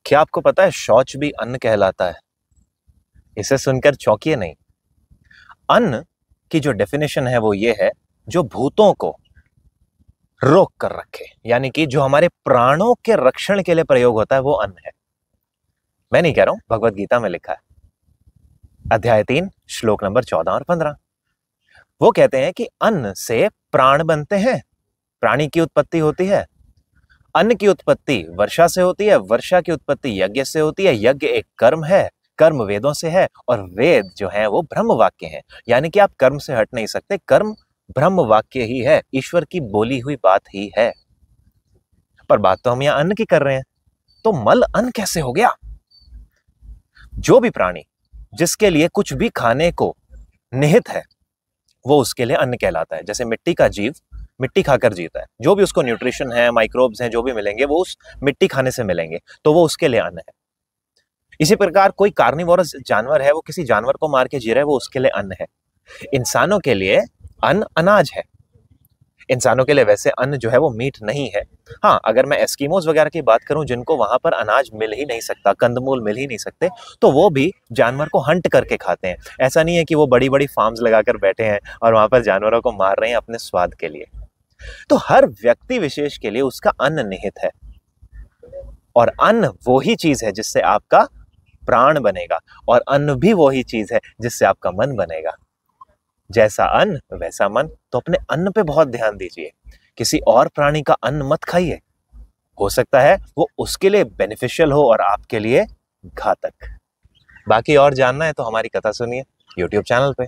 क्या आपको पता है शौच भी अन्न कहलाता है? इसे सुनकर चौंकिए नहीं। अन्न की जो डेफिनेशन है वो ये है, जो भूतों को रोक कर रखे, यानी कि जो हमारे प्राणों के रक्षण के लिए प्रयोग होता है वो अन्न है। मैं नहीं कह रहा हूं, भगवत गीता में लिखा है, अध्याय 3 श्लोक नंबर 14 और 15। वो कहते हैं कि अन्न से प्राण बनते हैं, प्राणी की उत्पत्ति होती है। अन्न की उत्पत्ति वर्षा से होती है, वर्षा की उत्पत्ति यज्ञ से होती है, यज्ञ एक कर्म है, कर्म वेदों से है, और वेद जो है वो ब्रह्म वाक्य है, यानी कि आप कर्म से हट नहीं सकते, कर्म ब्रह्म वाक्य ही है, ईश्वर की बोली हुई बात ही है। पर बात तो हम यहां अन्न की कर रहे हैं, तो मल अन्न कैसे हो गया? जो भी प्राणी जिसके लिए कुछ भी खाने को निहित है वो उसके लिए अन्न कहलाता है। जैसे मिट्टी का जीव मिट्टी खाकर जीता है, जो भी उसको न्यूट्रिशन है, माइक्रोब्स हैं, जो भी मिलेंगे वो उस मिट्टी खाने से मिलेंगे, तो वो उसके लिए अन्न है। इसी प्रकार कोई कार्निवोरस जानवर है, वो किसी जानवर को मार के जी रहा है, वो उसके लिए अन्न है। इंसानों के लिए अन्न अनाज है। इंसानों के लिए वैसे अन्न जो है वो मीट नहीं है। हाँ, अगर मैं एस्किमोज वगैरह की बात करूं जिनको वहां पर अनाज मिल ही नहीं सकता, कंदमूल मिल ही नहीं सकते, तो वो भी जानवर को हंट करके खाते हैं। ऐसा नहीं है कि वो बड़ी बड़ी फार्म्स लगाकर बैठे हैं और वहां पर जानवरों को मार रहे हैं अपने स्वाद के लिए। तो हर व्यक्ति विशेष के लिए उसका अन्न निहित है, और अन्न वो ही चीज है जिससे आपका प्राण बनेगा, और अन्न भी वो ही चीज है जिससे आपका मन बनेगा। जैसा अन्न वैसा मन, तो अपने अन्न पे बहुत ध्यान दीजिए। किसी और प्राणी का अन्न मत खाइए, हो सकता है वो उसके लिए बेनिफिशियल हो और आपके लिए घातक। बाकी और जानना है तो हमारी कथा सुनिए YouTube चैनल पे।